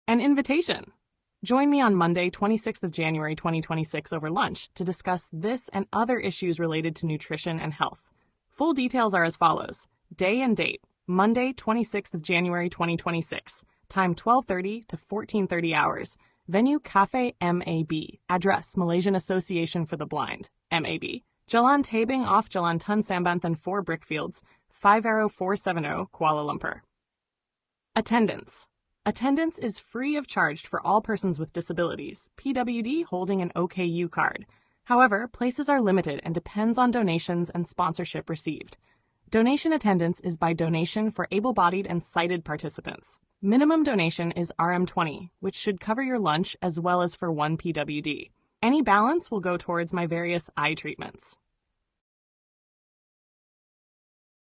An invitation. Join me on Monday, 26th of January 2026 over lunch to discuss this and other issues related to nutrition and health. Full details are as follows. Day and date, Monday, 26th of January 2026, time 12:30 to 14:30 hours. Venue Cafe MAB. Address Malaysian Association for the Blind, MAB. Jalan Tabing off Jalan Tun Sambanthan 4 Brickfields, 50470 Kuala Lumpur. Attendance. Attendance is free of charge for all persons with disabilities, PWD holding an OKU card. However, places are limited and depends on donations and sponsorship received. Donation attendance is by donation for able-bodied and sighted participants. Minimum donation is RM20, which should cover your lunch as well as for one PWD. Any balance will go towards my various eye treatments.